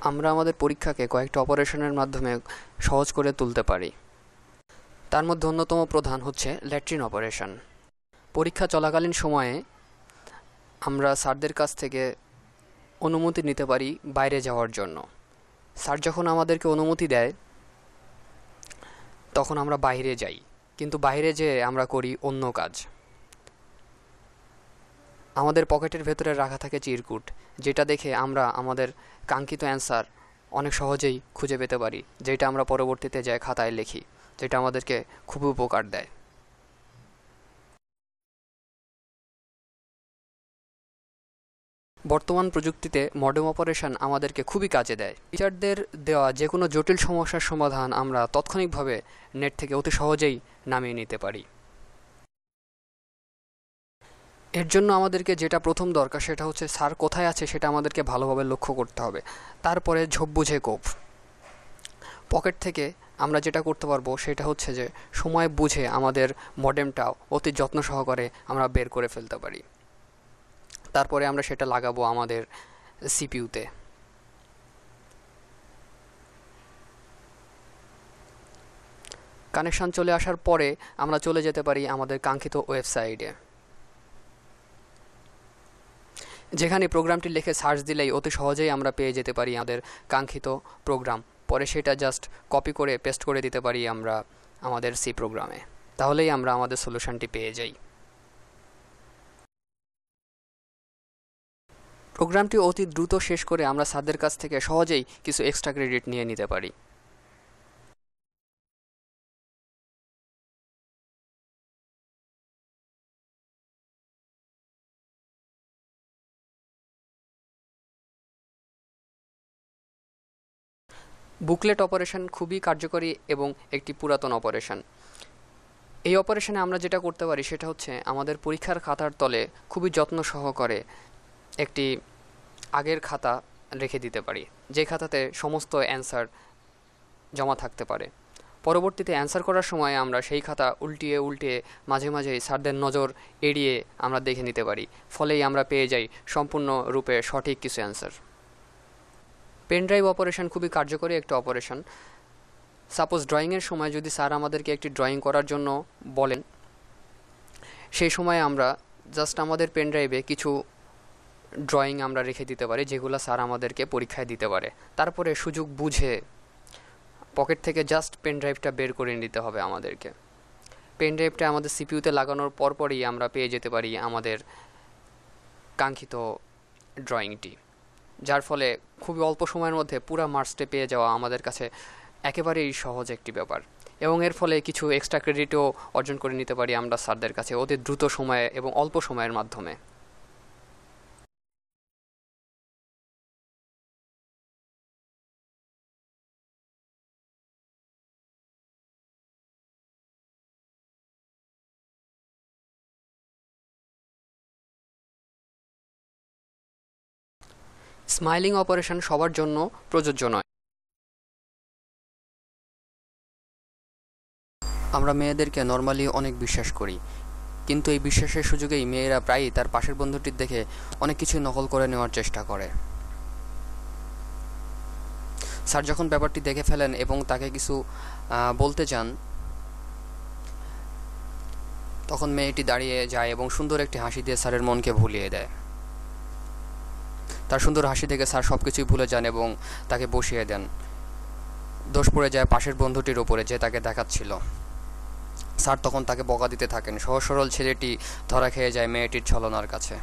আমরা আমাদের পরীক্ষাকে কয়েকটা অপারেশনের মাধ্যমে সহজ করে তুলতে পারি। তার মধ্যে অন্যতম প্রধান হচ্ছে ল্যাট্রিন অপারেশন। পরীক্ষা চলাকালীন সময়ে আমরা স্যারদের কাছ থেকে অনুমতি নিতে পারি বাইরে যাওয়ার জন্য। স্যার যখন আমাদেরকে অনুমতি দেয় তখন আমরা বাইরে যাই, কিন্তু বাইরে যেয়ে আমরা করি অন্য কাজ। আমাদের পকেটের ভেতরে রাখা থাকে চিরকুট, যেটা দেখে আমরা আমাদের কাঙ্ক্ষিত অ্যান্সার অনেক সহজেই খুঁজে পেতে পারি, যেটা আমরা পরবর্তীতে যাই খাতায় লিখি, যেটা আমাদেরকে খুবই উপকার দেয়। বর্তমান প্রযুক্তিতে মডেম অপারেশন আমাদেরকে খুবই কাজে দেয়। টিচারদের দেওয়া যে কোনো জটিল সমস্যার সমাধান আমরা তাৎক্ষণিকভাবে নেট থেকে অতি সহজেই নামিয়ে নিতে পারি। এর জন্য আমাদেরকে যেটা প্রথম দরকার সেটা হচ্ছে স্যার কোথায় আছে সেটা আমাদেরকে ভালোভাবে লক্ষ্য করতে হবে। তারপরে ঝোপ বুঝে কোপ। পকেট থেকে আমরা যেটা করতে পারবো সেটা হচ্ছে যে সময় বুঝে আমাদের মডেমটা অতি যত্ন সহকারে আমরা বের করে ফেলতে পারি। তারপরে আমরা সেটা লাগাবো আমাদের সিপিইউতে। কানেকশন চলে আসার পরে আমরা চলে যেতে পারি আমাদের কাঙ্ক্ষিত ওয়েবসাইটে, যেখানে প্রোগ্রামটি লিখে সার্চ দিলেই অতি সহজেই আমরা পেয়ে যেতে পারি আমাদের কাঙ্ক্ষিত প্রোগ্রাম। পরে সেটা জাস্ট কপি করে পেস্ট করে দিতে পারি আমরা আমাদের সি প্রোগ্রামে, তাহলেই আমরা আমাদের সলিউশনটি পেয়ে যাই। প্রোগ্রামটি অতি দ্রুত শেষ করে আমরা স্যারদের কাছ থেকে সহজেই কিছু এক্সট্রা ক্রেডিট নিয়ে নিতে পারি। বুকলেট অপারেশন খুবই কার্যকরী এবং একটি পুরাতন অপারেশন। এই অপারেশনে আমরা যেটা করতে পারি সেটা হচ্ছে আমাদের পরীক্ষার খাতার তলে খুবই যত্ন সহকারে একটি আগের খাতা রেখে দিতে পারি, যে খাতাতে সমস্ত অ্যান্সার জমা থাকতে পারে। পরবর্তীতে অ্যান্সার করার সময় আমরা সেই খাতা উল্টিয়ে উল্টিয়ে মাঝে মাঝেই স্যারদের নজর এড়িয়ে আমরা দেখে নিতে পারি, ফলেই আমরা পেয়ে যাই সম্পূর্ণরূপে সঠিক কিছু অ্যান্সার। পেনড্রাইভ অপারেশন খুবই কার্যকরী একটা অপারেশন। সাপোজ ড্রয়িংয়ের সময় যদি স্যার আমাদেরকে একটি ড্রয়িং করার জন্য বলেন, সেই সময় আমরা জাস্ট আমাদের পেনড্রাইভে কিছু ড্রয়িং আমরা রেখে দিতে পারি, যেগুলো স্যার আমাদেরকে পরীক্ষায় দিতে পারে। তারপরে সুযোগ বুঝে পকেট থেকে জাস্ট পেনড্রাইভটা বের করে নিতে হবে আমাদেরকে। পেনড্রাইভটা আমাদের সিপিইউতে লাগানোর পরপরই আমরা পেয়ে যেতে পারি আমাদের কাঙ্ক্ষিত ড্রয়িংটি, যার ফলে খুবই অল্প সময়ের মধ্যে পুরো মার্কসটা পেয়ে যাওয়া আমাদের কাছে একেবারেই সহজ একটি ব্যাপার। এবং এর ফলে কিছু এক্সট্রা ক্রেডিটও অর্জন করে নিতে পারি আমরা স্যারদের কাছে অতি দ্রুত সময়ে এবং অল্প সময়ের মাধ্যমে। স্মাইলিং অপারেশন সবার জন্য প্রযোজ্য নয়। আমরা মেয়েদেরকে নর্মালি অনেক বিশ্বাস করি, কিন্তু এই বিশ্বাসের সুযোগেই মেয়েরা প্রায়ই তার পাশের বন্ধুটির দেখে অনেক কিছু নকল করে নেওয়ার চেষ্টা করে। স্যার যখন ব্যাপারটি দেখে ফেলেন এবং তাকে কিছু বলতে চান, তখন মেয়েটি দাঁড়িয়ে যায় এবং সুন্দর একটি হাসি দিয়ে স্যারের মনকে ভুলিয়ে দেয়। তার সুন্দর হাসি দেখে স্যার সব কিছুই ভুলে যান এবং তাকে বসিয়ে দেন। দোষ পড়ে যায় পাশের বন্ধুটির ওপরে যে তাকে দেখাচ্ছিল। স্যার তখন তাকে বকা দিতে থাকেন। সহজ সরল ছেলেটি ধরা খেয়ে যায় মেয়েটির ছলনার কাছে।